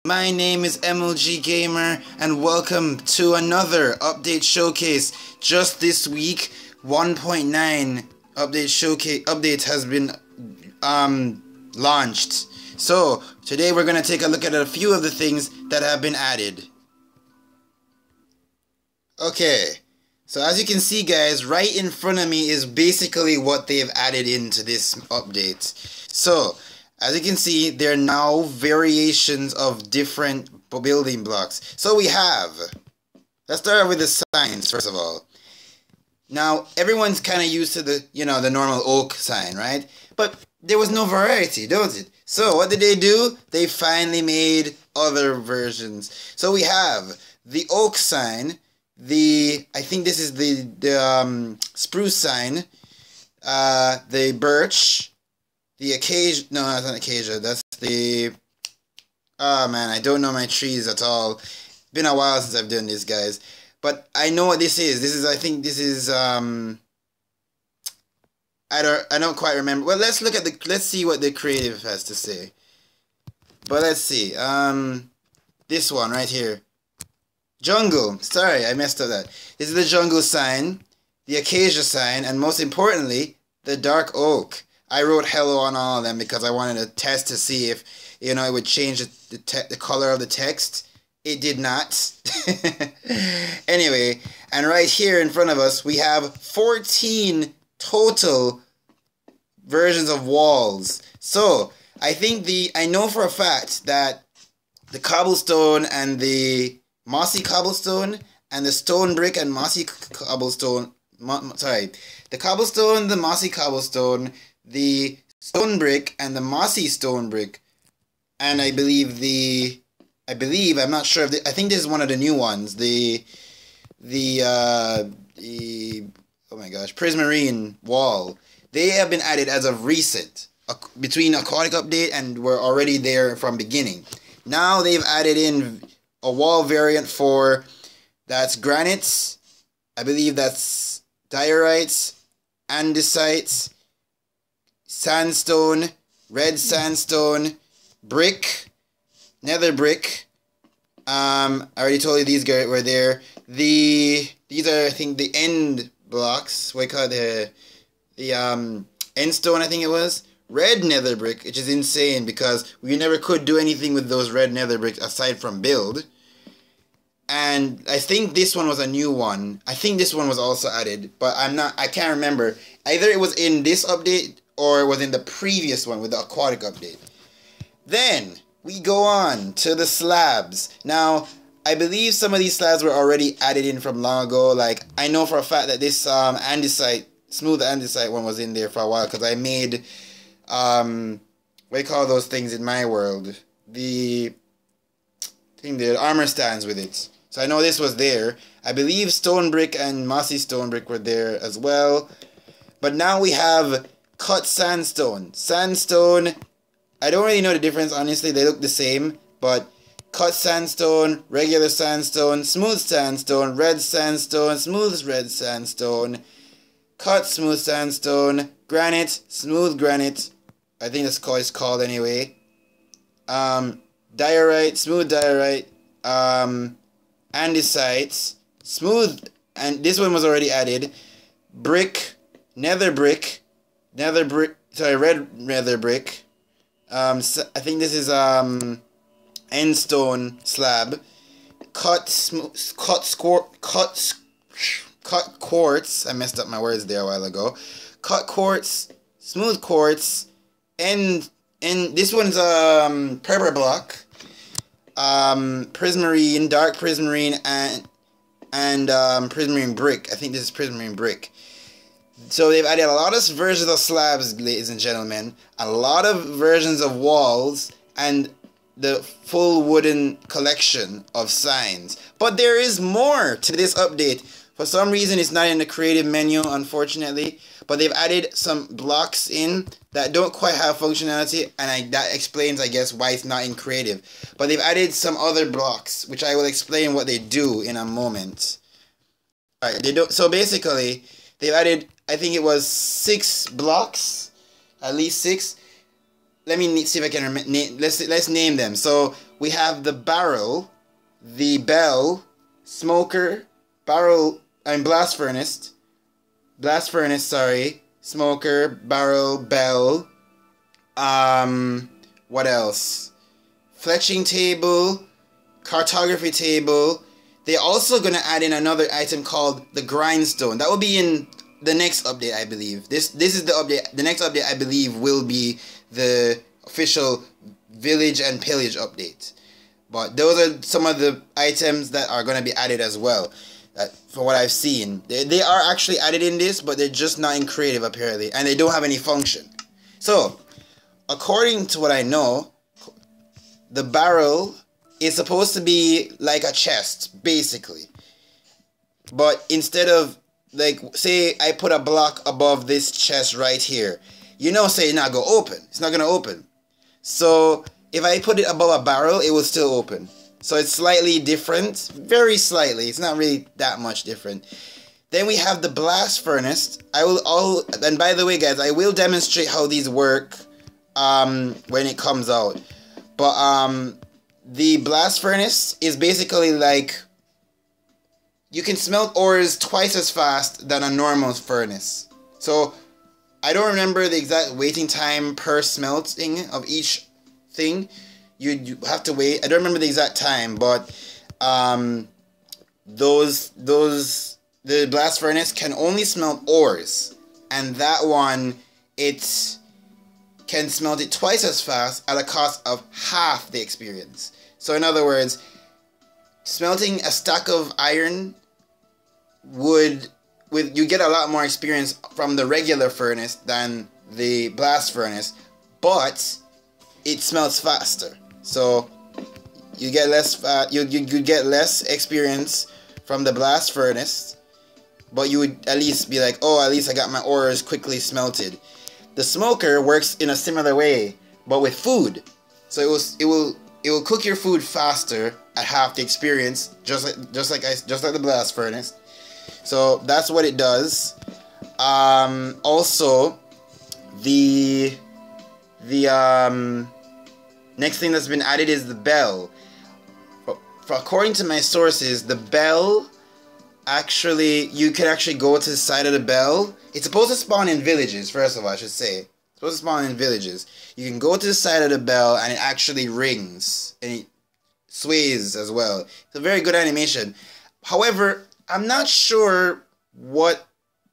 My name is MLG Gamer and welcome to another update showcase. Just this week, 1.9 update has been launched. So today we're going to take a look at a few of the things that have been added. Okay, so as you can see guys, right in front of me is basically what they've added into this update. So as you can see, there are now variations of different building blocks. So we have, let's start with the signs first of all. Now everyone's kind of used to the, the normal oak sign, right? But there was no variety, don't it? So what did they do? They finally made other versions. So we have the oak sign, I think this is the spruce sign, the birch, the acacia, no, that's not acacia, that's the, oh man, I don't know my trees at all. It's been a while since I've done this, guys. But I know what this is. I think this is, I don't quite remember. Well, let's see what the creative has to say. But let's see, this one right here. Jungle, sorry, I messed up that. This is the jungle sign, the acacia sign, and most importantly, the dark oak. I wrote hello on all of them because I wanted to test to see if, it would change the color of the text. It did not. Anyway, and right here in front of us, we have 14 total versions of walls. So, I know for a fact that the cobblestone and the mossy cobblestone and the stone brick and mossy cobblestone, the cobblestone, the mossy cobblestone, the stone brick and the mossy stone brick, and I'm not sure if I think this is one of the new ones, the oh my gosh, prismarine wall. They have been added as of recent, between aquatic update and were already there from beginning. Now they've added in a wall variant for, that's granites, I believe that's diorites, andesites, sandstone, red sandstone, brick, nether brick. I already told you these guys were there. These are, I think, the end blocks. What do you call it? The end stone, I think it was. Red nether brick, which is insane because we never could do anything with those red nether bricks aside from build. And I think this one was a new one. I think this one was also added, but I can't remember. Either it was in this update or it was in the previous one with the aquatic update. Then we go on to the slabs. Now, I believe some of these slabs were already added in from long ago. Like, I know for a fact that this andesite, smooth andesite one was in there for a while because I made, what do you call those things in my world? The armor stands with it. So I know this was there. I believe stone brick and mossy stone brick were there as well. But now we have cut sandstone. Sandstone, I don't really know the difference, honestly. They look the same. But cut sandstone, regular sandstone, smooth sandstone, red sandstone, smooth red sandstone, cut smooth sandstone, granite, smooth granite. I think that's what it's called anyway. Diorite, smooth diorite, andesites, smooth, and this one was already added. Brick, nether brick, red nether brick. I think this is end stone slab. Cut quartz. I messed up my words there a while ago. Cut quartz, smooth quartz, and this one's purple block. Prismarine, dark prismarine, and prismarine brick. I think this is prismarine brick. So they've added a lot of versions of slabs, ladies and gentlemen, a lot of versions of walls, and the full wooden collection of signs. But there is more to this update. For some reason, it's not in the creative menu, unfortunately. But they've added some blocks in that don't quite have functionality, and that explains, I guess, why it's not in creative. But they've added some other blocks, which I will explain what they do in a moment. Alright, so basically, they've added, I think it was 6 blocks, at least 6. let me see if I can let's name them. So we have the barrel, the bell, smoker, barrel, and blast furnace, sorry, smoker, barrel, bell. What else? Fletching table, cartography table. They're also gonna add in another item called the grindstone. That will be in the next update, I believe. This is the update. The next update, I believe, will be the official Village and Pillage update. But those are some of the items that are gonna be added as well. For what I've seen, they are actually added in this, but they're just not in creative apparently, and they don't have any function. So, according to what I know, the barrel is supposed to be like a chest, basically. But instead of, like, say I put a block above this chest right here, say it's not gonna open. It's not gonna open. So if I put it above a barrel, it will still open. So it's slightly different, very slightly. It's not really that much different. Then we have the blast furnace. And by the way, guys, I will demonstrate how these work when it comes out. But the blast furnace is basically like, you can smelt ores twice as fast than a normal furnace. So I don't remember the exact waiting time per smelting of each thing. You have to wait. I don't remember the exact time, but the blast furnace can only smelt ores, and that one, it can smelt it twice as fast at a cost of half the experience. So in other words, smelting a stack of iron you get a lot more experience from the regular furnace than the blast furnace, but it smelts faster. So you get less you get less experience from the blast furnace, but you would at least be like, oh, at least I got my ores quickly smelted. The smoker works in a similar way, but with food. So it will cook your food faster at half the experience, just like the blast furnace. So that's what it does. Also, the next thing that's been added is the bell. According to my sources, the bell, actually, you can actually go to the side of the bell. It's supposed to spawn in villages, first of all, I should say. It's supposed to spawn in villages. You can go to the side of the bell and it actually rings. And it sways as well. It's a very good animation. However, I'm not sure what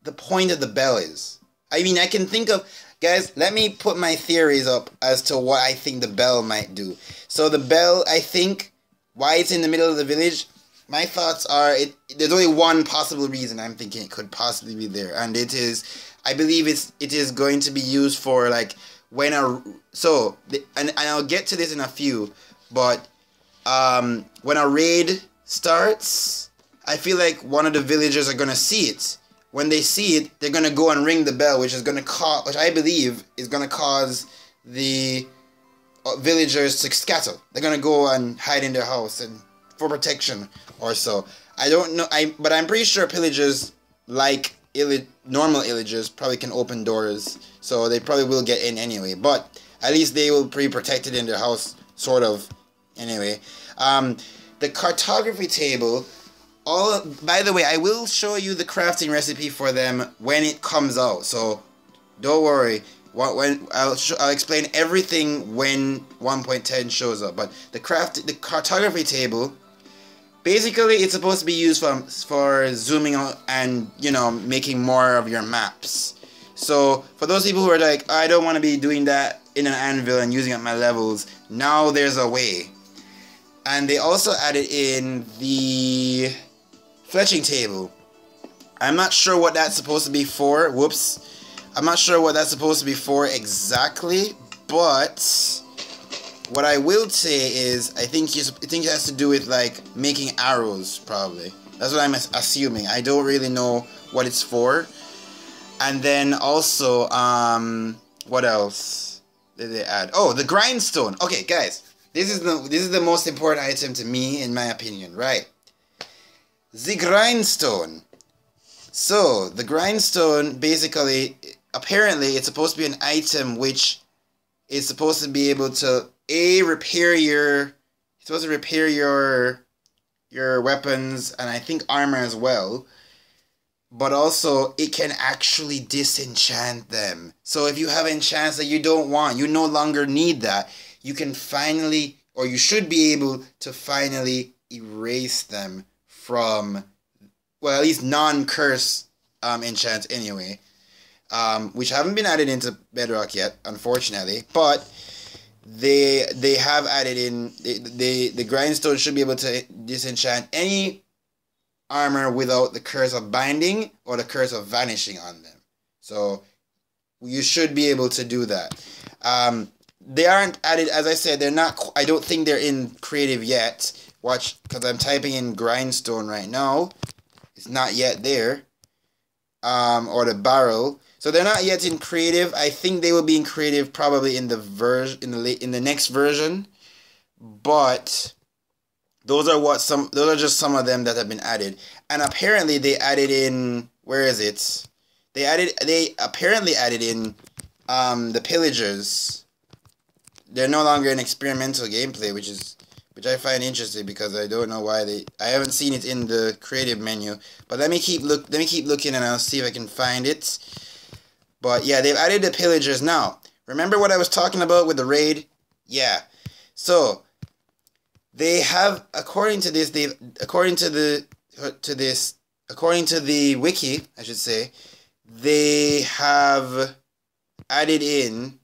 the point of the bell is. I mean, I can think of... Guys, let me put my theories up as to what I think the bell might do. So the bell, I think, why it's in the middle of the village, my thoughts are, there's only one possible reason I'm thinking it could possibly be there. And it is, I believe it is going to be used for, like, when and I'll get to this in a few, but when a raid starts, I feel like one of the villagers are going to see it. When they see it, they're going to go and ring the bell, which I believe is going to cause the villagers to scatter. They're going to go and hide in their house and for protection or so. I don't know, but I'm pretty sure pillagers, like normal villagers, probably can open doors, so they probably will get in anyway. But at least they will be protected in their house, sort of. Anyway, the cartography table. By the way, I will show you the crafting recipe for them when it comes out, so don't worry. When I'll explain everything when 1.10 shows up. But the cartography table, basically, it's supposed to be used for zooming out and making more of your maps. So for those people who are like, I don't want to be doing that in an anvil and using up my levels, now there's a way. And they also added in the fletching table. I'm not sure what that's supposed to be for. Whoops. I'm not sure what that's supposed to be for exactly, but what I will say is I think it has to do with, like, making arrows, probably. That's what I'm assuming. I don't really know what it's for. And then also, what else did they add? Oh, the grindstone. Okay, guys, this is the most important item to me, in my opinion, right? The grindstone. So, the grindstone, basically, apparently, it's supposed to be an item which is supposed to be able to repair your. It's supposed to repair your weapons and I think armor as well. But also, it can actually disenchant them. So if you have enchants that you don't want, you no longer need that, you can finally, or you should be able to finally erase them from, well, at least non-curse enchants anyway. Which haven't been added into Bedrock yet, unfortunately. But they have added in, the grindstone should be able to disenchant any armor without the curse of binding or the curse of vanishing on them. So you should be able to do that. They aren't added, as I said, they're not, I don't think they're in creative yet. Watch, because I'm typing in grindstone right now. It's not yet there. Or the barrel. So they're not yet in creative. I think they will be in creative probably in the in the next version. But those are just some of them that have been added. And apparently they added in, where is it? They apparently added in the Pillagers. They're no longer in experimental gameplay, which I find interesting because I don't know why I haven't seen it in the creative menu. But let me keep looking and I'll see if I can find it. But yeah, they've added the Pillagers now. Remember what I was talking about with the raid? Yeah. So they have, according to the wiki, I should say, they have added in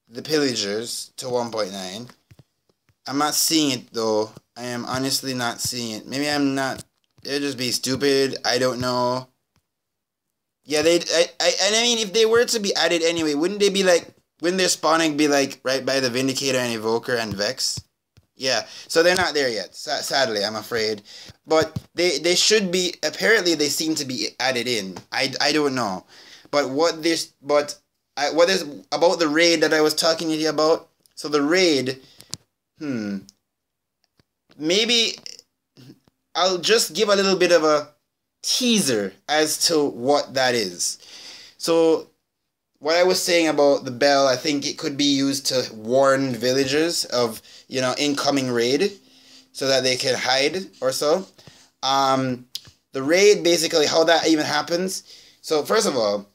the Pillagers to 1.9. I'm not seeing it though. I am honestly not seeing it. Maybe I'm not. They'll just be stupid. I don't know. Yeah, I mean, if they were to be added anyway, wouldn't they be like, wouldn't their spawning be like right by the Vindicator and Evoker and Vex? Yeah, so they're not there yet, sadly, I'm afraid. But they should be, apparently they seem to be added in. I don't know. But what is about the raid that I was talking to you about? So the raid, maybe I'll just give a little bit of a teaser as to what that is. So what I was saying about the bell, I think it could be used to warn villagers of, incoming raid so that they can hide or so. The raid, basically, how that even happens. So, first of all,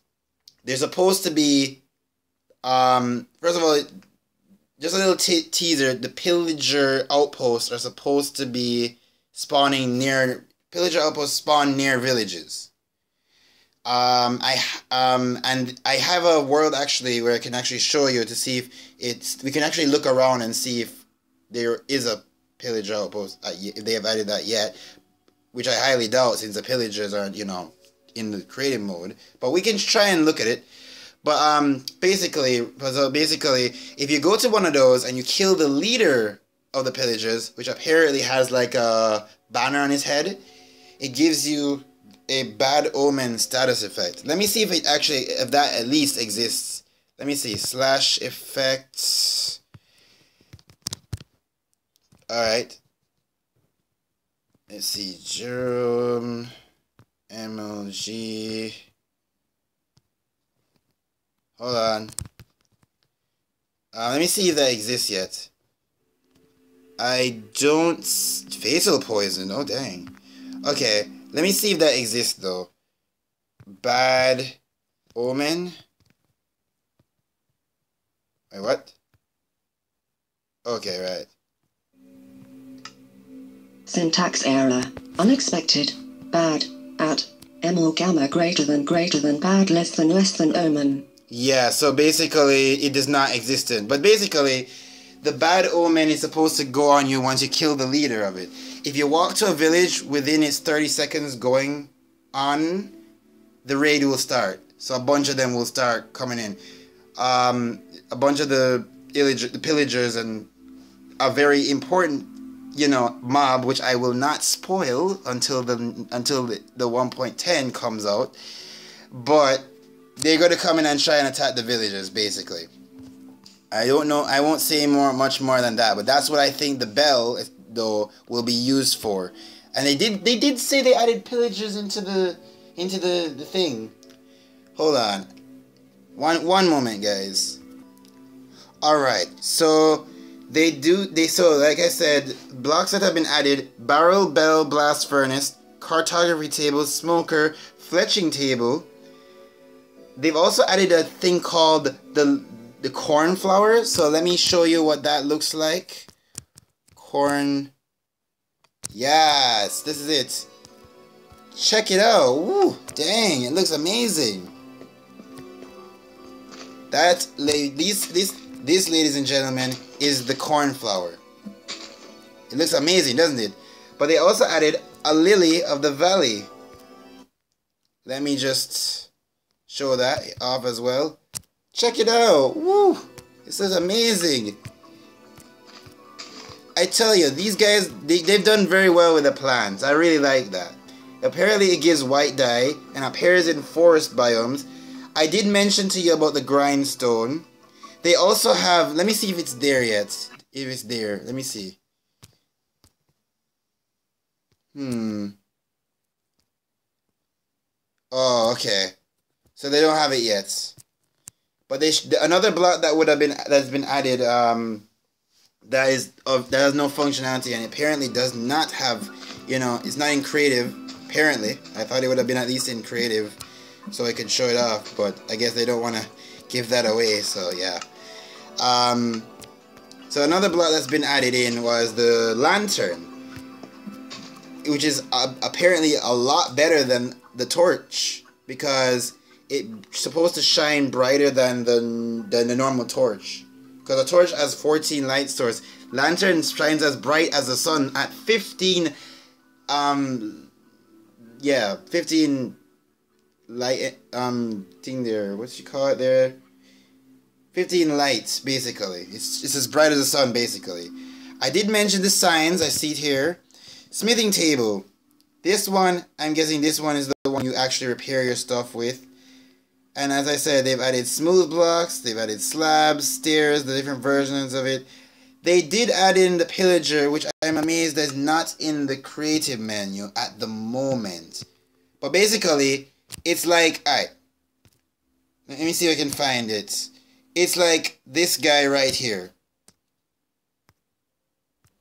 there's supposed to be, first of all, just a little teaser, the pillager outposts are supposed to be spawning near, pillager outposts spawn near villages. And I have a world actually where I can actually show you to see if we can actually look around and see if there is a pillager outpost, if they have added that yet, which I highly doubt since the pillagers aren't, in the creative mode. But we can try and look at it. But basically, if you go to one of those and you kill the leader of the pillagers, which apparently has like a banner on his head, it gives you a bad omen status effect. Let me see if that at least exists. Let me see, / effects. Alright. Let's see, Jerome, MLG. Hold on. Let me see if that exists yet. I don't... Fatal poison, oh dang. Okay, let me see if that exists though. Bad omen. Wait, what? Okay, right. Syntax error. Unexpected. Bad. At. M or gamma greater than bad less than omen. Yeah, so basically it does not exist. But basically, the bad omen is supposed to go on you once you kill the leader of it. If you walk to a village within its 30 seconds going on, the raid will start. So a bunch of them will start coming in. A bunch of the pillagers and a very important, mob, which I will not spoil until the 1.10 comes out. But they're going to come in and try and attack the villagers, basically. I don't know. I won't say much more than that. But that's what I think the bell, though, will be used for. And they did say they added pillagers into the thing. Hold on. One moment, guys. Alright, so so like I said, blocks that have been added: barrel, bell, blast furnace, cartography table, smoker, fletching table. They've also added a thing called the cornflower. So let me show you what that looks like. Corn. Yes, this is it. Check it out. Woo, dang, it looks amazing. This, ladies and gentlemen, is the cornflower. It looks amazing, doesn't it? But they also added a lily of the valley. Let me just show that off as well. Check it out. Woo! This is amazing. I tell you, these guys, they've done very well with the plants. I really like that. Apparently it gives white dye and appears in forest biomes. I did mention to you about the grindstone. They also have, let me see if it's there yet. If it's there, let me see. Oh, okay. So they don't have it yet. But another block that would have been that's been added that has no functionality and apparently does not have, it's not in creative. Apparently, I thought it would have been at least in creative, so I could show it off. But I guess they don't want to give that away. So yeah. So another block that's been added in was the lantern, which is apparently a lot better than the torch because it's supposed to shine brighter than the normal torch. Because the torch has 14 light source. Lantern shines as bright as the sun at 15 light thing there. What you call it there? 15 lights basically. It's as bright as the sun basically. I did mention the signs. I see it here. Smithing table. This one, I'm guessing this one is the one you actually repair your stuff with. And as I said, they've added smooth blocks, they've added slabs, stairs, the different versions of it. They did add in the pillager, which I'm amazed is not in the creative menu at the moment. But basically, it's like, alright, let me see if I can find it. It's like this guy right here.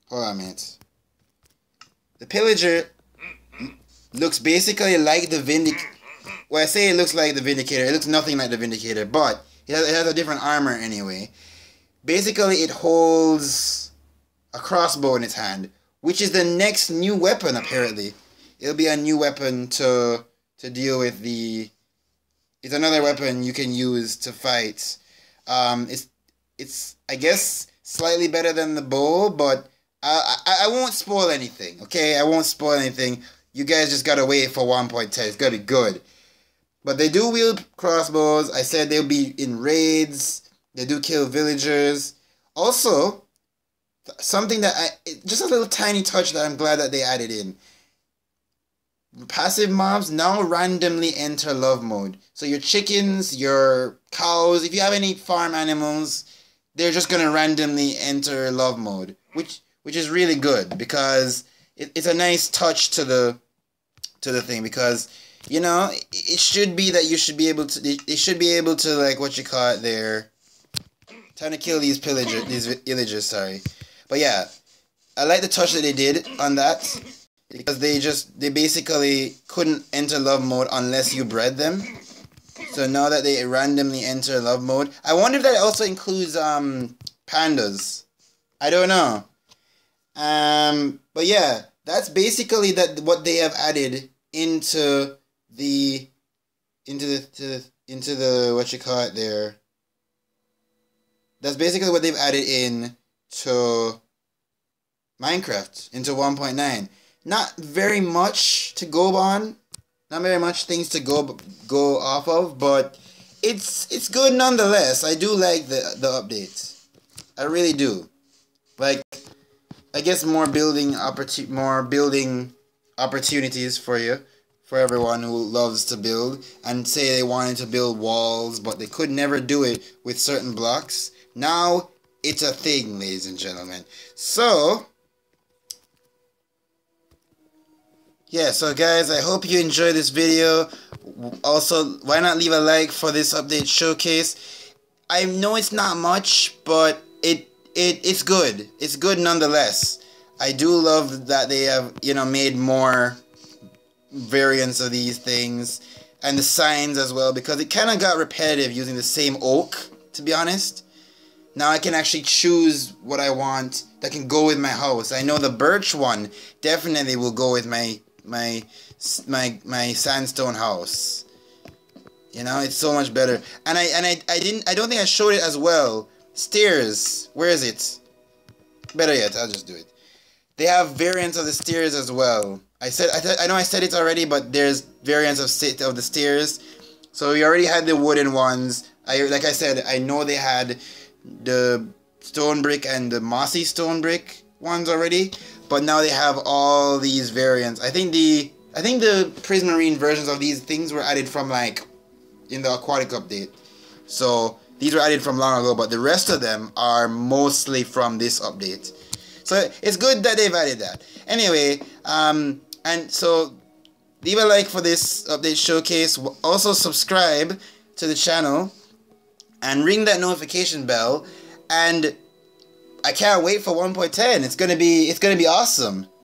Hold on a minute. The pillager looks basically like the Vindicator. Well, I say it looks like the Vindicator. It looks nothing like the Vindicator, but it has a different armor anyway. Basically, it holds a crossbow in its hand, which is the next new weapon, apparently. It'll be a new weapon to deal with the... It's another weapon you can use to fight. It's I guess, slightly better than the bow, but I won't spoil anything, okay? I won't spoil anything. You guys just gotta wait for 1.10. It's gonna be good. But they do wield crossbows. I said they'll be in raids. They do kill villagers. Also, something that just a little tiny touch that I'm glad that they added in. Passive mobs now randomly enter love mode. So your chickens, your cows, if you have any farm animals, they're just gonna randomly enter love mode, which is really good because it's a nice touch to the thing because it should be that you should be able to. They should be able to, like, what you call it there. Trying to kill these villagers, sorry. But yeah, I like the touch that they did on that because they basically couldn't enter love mode unless you bred them. So now that they randomly enter love mode, I wonder if that also includes pandas. I don't know. But yeah, that's basically what they have added into the what you call it there. That's basically what they've added in to Minecraft, into 1.9. Not very much to go on, not very much things to go off of, but it's good nonetheless. I do like the updates. I really do. Like, I guess more building opportunities for everyone who loves to build, and say they wanted to build walls but they could never do it with certain blocks. Now it's a thing, ladies and gentlemen. So yeah, so guys, I hope you enjoyed this video. Also, why not leave a like for this update showcase? I know it's not much, but it's good. It's good nonetheless. I do love that they have, you know, made more variants of these things, and the signs as well, because it kind of got repetitive using the same oak, to be honest. Now I can actually choose what I want that can go with my house. I know the birch one definitely will go with my sandstone house. You know, it's so much better. And I don't think I showed it as well. Stairs, where is it? Better yet, I'll just do it. They have variants of the stairs as well. I know I said it already, but there's variants of the stairs. So we already had the wooden ones. Like I said, I know they had the stone brick and the mossy stone brick ones already, but now they have all these variants. I think the Prismarine versions of these things were added from, like, in the aquatic update. So these were added from long ago, but the rest of them are mostly from this update. So it's good that they've added that. Anyway, and so leave a like for this update showcase. Also subscribe to the channel and ring that notification bell. And I can't wait for 1.10. It's gonna be awesome.